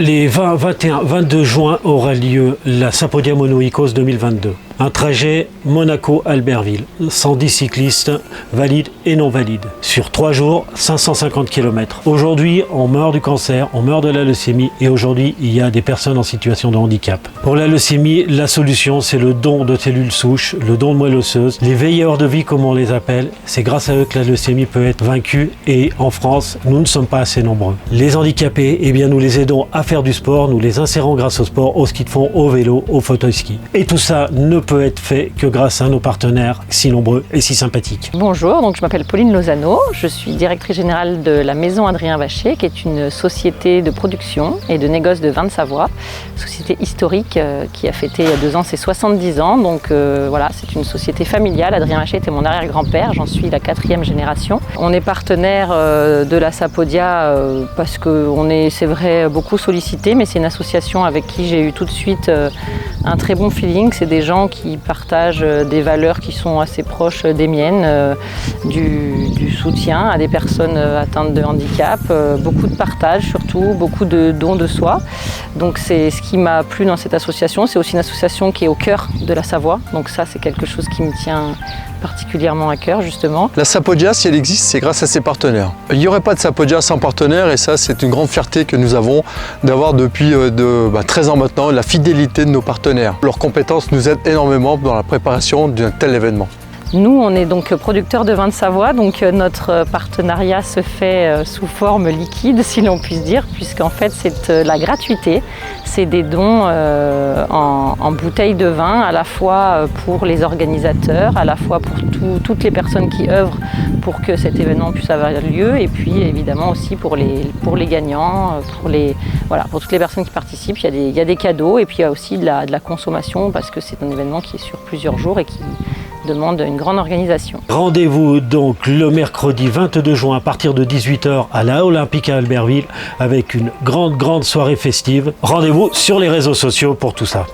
Les 20, 21, 22 juin aura lieu la Sapodia Mono Icos 2022. Un trajet Monaco-Albertville, 110 cyclistes valides et non valides. Sur 3 jours, 550 km. Aujourd'hui, on meurt du cancer, on meurt de la leucémie et aujourd'hui, il y a des personnes en situation de handicap. Pour la leucémie, la solution, c'est le don de cellules souches, le don de moelle osseuse, les veilleurs de vie comme on les appelle. C'est grâce à eux que la leucémie peut être vaincue et en France, nous ne sommes pas assez nombreux. Les handicapés, eh bien, nous les aidons à faire du sport, nous les insérons grâce au sport, au ski de fond, au vélo, au fauteuil-ski. Et tout ça ne peut être fait que grâce à nos partenaires si nombreux et si sympathiques. Bonjour, donc je m'appelle Pauline Lozano, je suis directrice générale de la Maison Adrien Vacher, qui est une société de production et de négoce de vin de Savoie, société historique qui a fêté il y a 2 ans ses 70 ans. Donc voilà, c'est une société familiale. Adrien Vacher était mon arrière-grand-père, j'en suis la 4e génération. On est partenaire de la Sapodia parce qu'on est, c'est vrai, beaucoup sollicité, mais c'est une association avec qui j'ai eu tout de suite un très bon feeling. C'est des gens qui partagent des valeurs qui sont assez proches des miennes, du soutien à des personnes atteintes de handicap, beaucoup de partage surtout, beaucoup de dons de soi. Donc c'est ce qui m'a plu dans cette association. C'est aussi une association qui est au cœur de la Savoie, donc ça c'est quelque chose qui me tient particulièrement à cœur justement. La Sapodia, si elle existe, c'est grâce à ses partenaires. Il n'y aurait pas de Sapodia sans partenaires et ça c'est une grande fierté que nous avons d'avoir depuis 13 ans maintenant la fidélité de nos partenaires. Leurs compétences nous aident énormément dans la préparation d'un tel événement. Nous, on est donc producteurs de vin de Savoie, donc notre partenariat se fait sous forme liquide, si l'on puisse dire, puisqu'en fait c'est la gratuité. C'est des dons en bouteilles de vin, à la fois pour les organisateurs, à la fois pour toutes les personnes qui œuvrent pour que cet événement puisse avoir lieu, et puis évidemment aussi pour les gagnants, pour toutes les personnes qui participent. Il y a des cadeaux et puis il y a aussi de la consommation, parce que c'est un événement qui est sur plusieurs jours et qui demande une grande organisation. Rendez-vous donc le mercredi 22 juin à partir de 18 h à la Olympique à Albertville avec une grande soirée festive. Rendez-vous sur les réseaux sociaux pour tout ça.